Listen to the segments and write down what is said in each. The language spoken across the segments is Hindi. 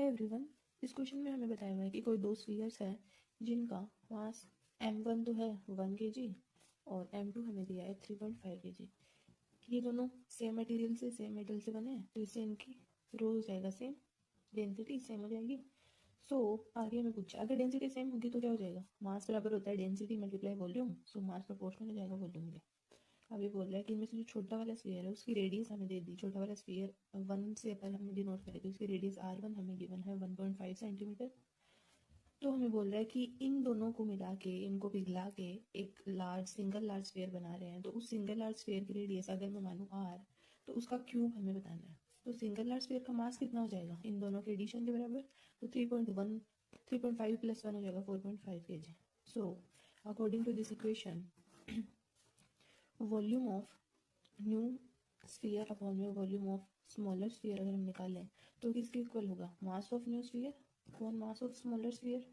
एवरीवन, इस क्वेश्चन में हमें बताया हुआ है कि कोई दो स्फीयर्स है जिनका मास m1 तो है 1 kg और m2 हमें दिया है 3.5 kg। ये दोनों सेम मटेरियल से सेम मेटल से बने हैं, तो इससे इनकी रो हो जाएगा सेम, डेंसिटी सेम हो जाएगी। आगे हमें पूछा अगर डेंसिटी सेम होगी तो क्या हो जाएगा, मास बराबर होता है डेंसिटी मल्टीप्लाई वॉल्यूम, सो मास प्रोपोर्शनल हो जाएगा वॉल्यूम के। अब ये बोल रहा है कि इनमें से जो छोटा वाला स्फीयर है उसकी रेडियस हमें दे दी, छोटा वाला स्फीयर 1 से अपन हमें डिनोट करें तो उसकी रेडियस r1 हमें गिवन है 1.5 सेंटीमीटर। तो हमें बोल रहा है कि इन दोनों को मिला के, इनको पिघला के एक सिंगल लार्ज स्फीयर बना रहे हैं, तो उस सिंगल लार्ज स्फीयर की रेडियस अगर मैं मानूँ r, तो उसका क्यूब हमें बताना है। तो सिंगल लार्ज स्फीयर का मास कितना हो जाएगा इन दोनों के एडिशन के बराबर, तो 3.5 प्लस 1 हो जाएगा 4.5 kg। So according to this equation volume of new sphere upon में वॉल्यूम ऑफ स्मॉलर स्फीयर अगर हम निकालें तो किसके इक्वल होगा, mass of new sphere upon mass of smaller sphere.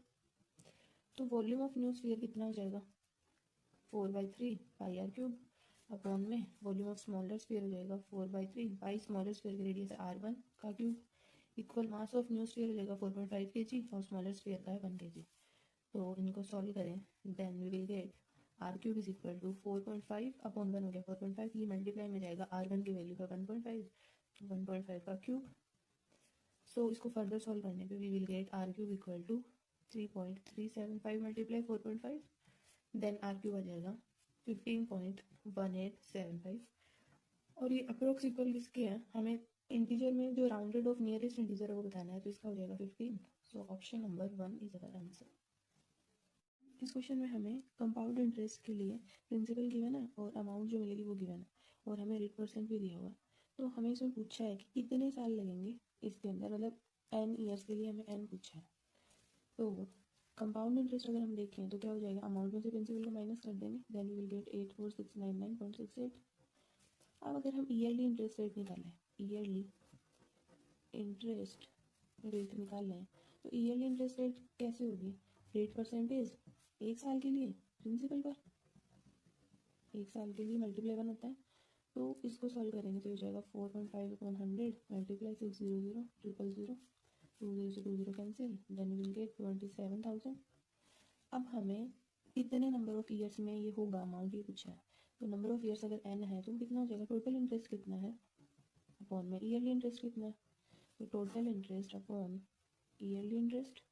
तो वॉल्यूम ऑफ न्यू स्फीयर कितना हो जाएगा 4/3 पाई आर क्यूब अपॉन में वॉल्यूम ऑफ स्मॉलर स्फीयर हो जाएगा 4/3 पाई स्मॉलर स्फीयर की रेडियस r1 का cube equal mass of new sphere हो जाएगा 4.5 kg और स्मॉलर स्फीयर का है 1 kg। तो इनको सॉल्व करें then we will get are cube is equal to 4.5 upon 1 हो गया 4.5, ये मल्टीप्लाई में जाएगा r1 की वैल्यू है 1.5 का क्यूब। सो इसको फर्दर सॉल्व करने पे we will get are cube equal to 3.375 multiply 4.5, then R cube आ जाएगा 15.1875। और ये अप्रोक्स इक्वल किसके हैं, हमें इंटीजर में जो राउंडेड ऑफ नियरेस्ट इंटीजर है वो बताना है, तो इसका हो जाएगा 15। So option number 1 is our answer. इस क्वेश्चन में हमें कंपाउंड इंटरेस्ट के लिए प्रिंसिपल गिवन है और अमाउंट जो मिलेगी वो गिवन है और हमें रेट परसेंट भी दिया हुआ है। तो हमें इसमें पूछा है कि कितने साल लगेंगे इसके अंदर, मतलब n ईयर्स के लिए हमें n पूछा है। तो कंपाउंड इंटरेस्ट अगर हम देखें तो क्या हो जाएगा, अमाउंट में से प्रिंसिपल को माइनस कर देंगे, देन वी विल गेट 84699.68। अब अगर हम ईयरली इंटरेस्ट रेट निकालें, ईयरली इंटरेस्ट रेट निकालें तो ईयरली इंटरेस्ट रेट कैसे होगी, रेट परसेंटेज एक साल के लिए प्रिंसिपल पर, एक साल के लिए मल्टीप्लाई 1 होता है। तो इसको सॉल्व करेंगे तो हो जाएगा 4.5/100 मल्टीप्लाई 600 000 20 से 20 कैंसिल, देन विल गेट 27,000। अब हमें कितने नंबर ऑफ ईयर्स में ये होगा अमाउंट ये पूछा है, तो नंबर ऑफ ईयर्स अगर n है तो कितना हो जाएगा, टोटल इंटरेस्ट कितना है अपॉन में ईयरली इंटरेस्ट कितना है, तो total interest upon yearly interest.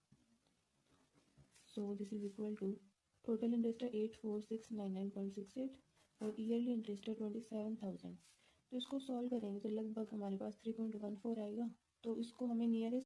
So this is equal to total interest है 84699.68 और ईयरली इंटरेस्ट है 27,000। तो इसको सॉल्व करेंगे तो लगभग हमारे पास 3.14 आएगा। तो इसको हमें नियरेस्ट